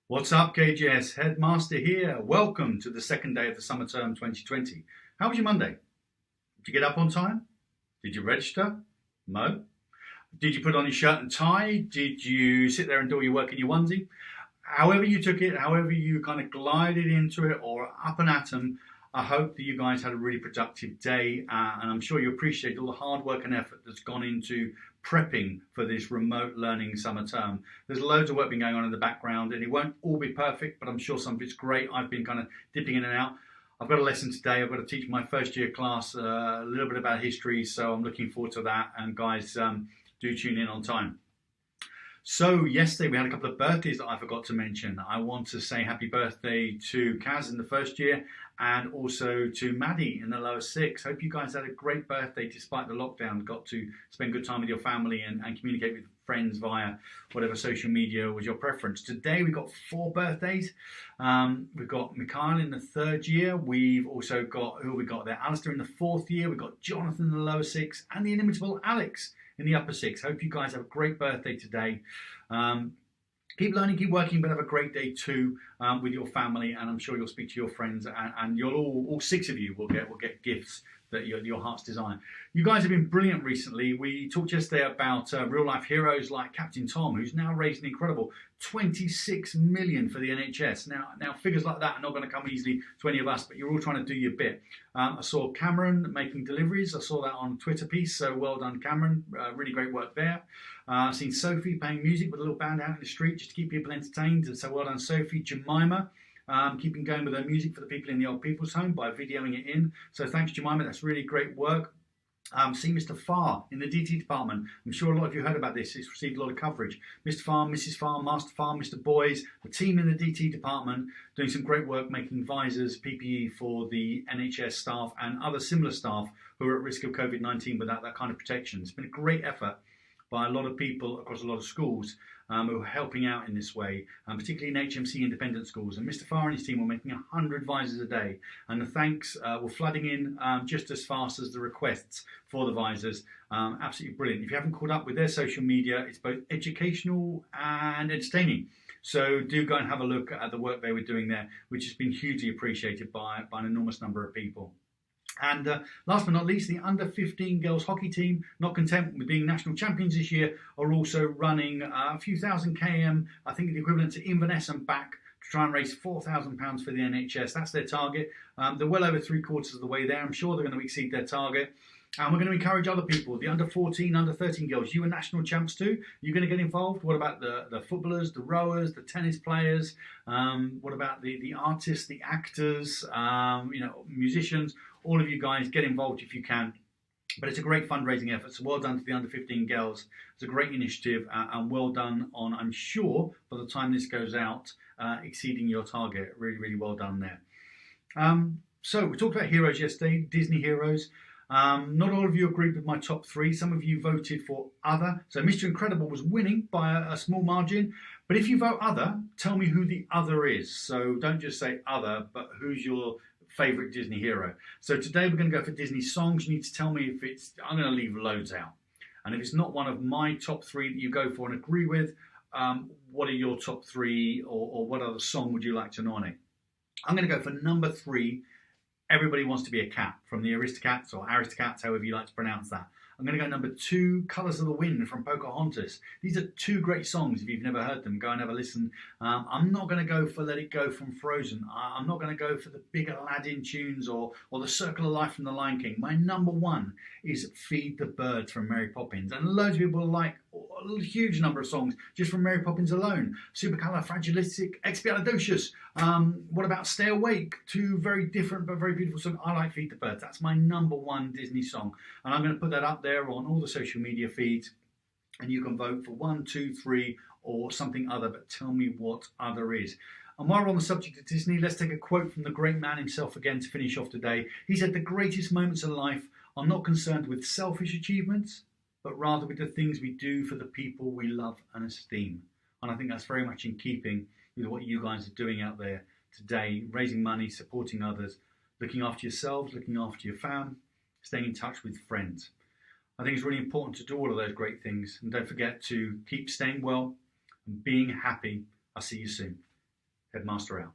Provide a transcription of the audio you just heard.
What's up, KGS Head Master here. Welcome to the second day of the summer term 2020. How was your Monday? Did you get up on time? Did you register? No. Did you put on your shirt and tie? Did you sit there and do all your work in your onesie? However you took it, however you kind of glided into it or up and at 'em, I hope that you guys had a really productive day, and I'm sure you appreciate all the hard work and effort that's gone into prepping for this remote learning summer term. There's loads of work been going on in the background, and it won't all be perfect, but I'm sure some of it's great. I've been kind of dipping in and out. I've got a lesson today. I've got to teach my first year class a little bit about history, so I'm looking forward to that. And guys, do tune in on time. So yesterday we had a couple of birthdays that I forgot to mention. I want to say happy birthday to Kaz in the first year and also to Maddie in the lower six. Hope you guys had a great birthday despite the lockdown. Got to spend good time with your family and communicate with friends via whatever social media was your preference. Today we've got four birthdays. We've got Mikhail in the third year. We've also got, who have we got there? Alistair in the fourth year. We've got Jonathan in the lower six and the inimitable Alex in the upper six. Hope you guys have a great birthday today. Keep learning, keep working, but have a great day too with your family, and I'm sure you'll speak to your friends, and you'll all six of you will get gifts that your heart's desire. You guys have been brilliant recently. We talked yesterday about real life heroes like Captain Tom, who's now raised an incredible 26 million for the NHS. Now figures like that are not going to come easily to any of us, but you're all trying to do your bit. I saw Cameron making deliveries. I saw that on a Twitter piece, so well done, Cameron. Really great work there. I've seen Sophie playing music with a little band out in the street just to keep people entertained, so well done, Sophie. Jemima keeping going with her music for the people in the old people's home by videoing it in. So thanks, Jemima. That's really great work. See Mr. Farr in the DT department. I'm sure a lot of you heard about this. It's received a lot of coverage. Mr. Farr, Mrs. Farr, Master Farr, Mr. Boys, the team in the DT department doing some great work making visors, PPE for the NHS staff and other similar staff who are at risk of COVID-19 without that kind of protection. It's been a great effort by a lot of people across a lot of schools who are helping out in this way, particularly in HMC independent schools. And Mr. Farr and his team were making 100 visors a day, and the thanks were flooding in just as fast as the requests for the visors. Absolutely brilliant. If you haven't caught up with their social media, it's both educational and entertaining. So do go and have a look at the work they were doing there, which has been hugely appreciated by an enormous number of people. And last but not least, the under-15 girls hockey team, not content with being national champions this year, are also running a few thousand km, I think the equivalent to Inverness and back, to try and raise £4,000 for the NHS. That's their target. They're well over 3/4 of the way there. I'm sure they're going to exceed their target. And we're going to encourage other people, the under-14, under-13 girls. You are national champs too. You're going to get involved. What about the footballers, the rowers, the tennis players? What about the artists, the actors, musicians? All of you guys, get involved if you can. But it's a great fundraising effort, so well done to the under-15 girls. It's a great initiative, and well done on, I'm sure, by the time this goes out, exceeding your target. Really, really well done there. So we talked about heroes yesterday, Disney heroes. Not all of you agreed with my top three. Some of you voted for other. So Mr. Incredible was winning by a small margin. But if you vote other, tell me who the other is. So don't just say other, but who's your favourite Disney hero. So today we're going to go for Disney songs. You need to tell me if it's, I'm going to leave loads out. And if it's not one of my top three that you go for and agree with, what are your top three, or what other song would you like to nominate? I'm going to go for number three, Everybody Wants to Be a Cat, from the Aristocats, or Aristocats, however you like to pronounce that. I'm going to go number two, Colours of the Wind from Pocahontas. These are two great songs. If you've never heard them, go and have a listen. I'm not going to go for Let It Go from Frozen. I'm not going to go for the big Aladdin tunes or the Circle of Life from The Lion King. My number one is Feed the Birds from Mary Poppins. And loads of people like a huge number of songs just from Mary Poppins alone. Supercalifragilisticexpialidocious. What about Stay Awake? Two very different but very beautiful songs. I like Feed the Birds. That's my number one Disney song. And I'm going to put that up there on all the social media feeds. And you can vote for 1, 2, 3 or something other. But tell me what other is. And while we're on the subject of Disney, let's take a quote from the great man himself again to finish off today. He said, "The greatest moments of life are not concerned with selfish achievements, but rather with the things we do for the people we love and esteem." And I think that's very much in keeping with what you guys are doing out there today, raising money, supporting others, looking after yourselves, looking after your fam, staying in touch with friends. I think it's really important to do all of those great things. And don't forget to keep staying well and being happy. I'll see you soon. Headmaster out.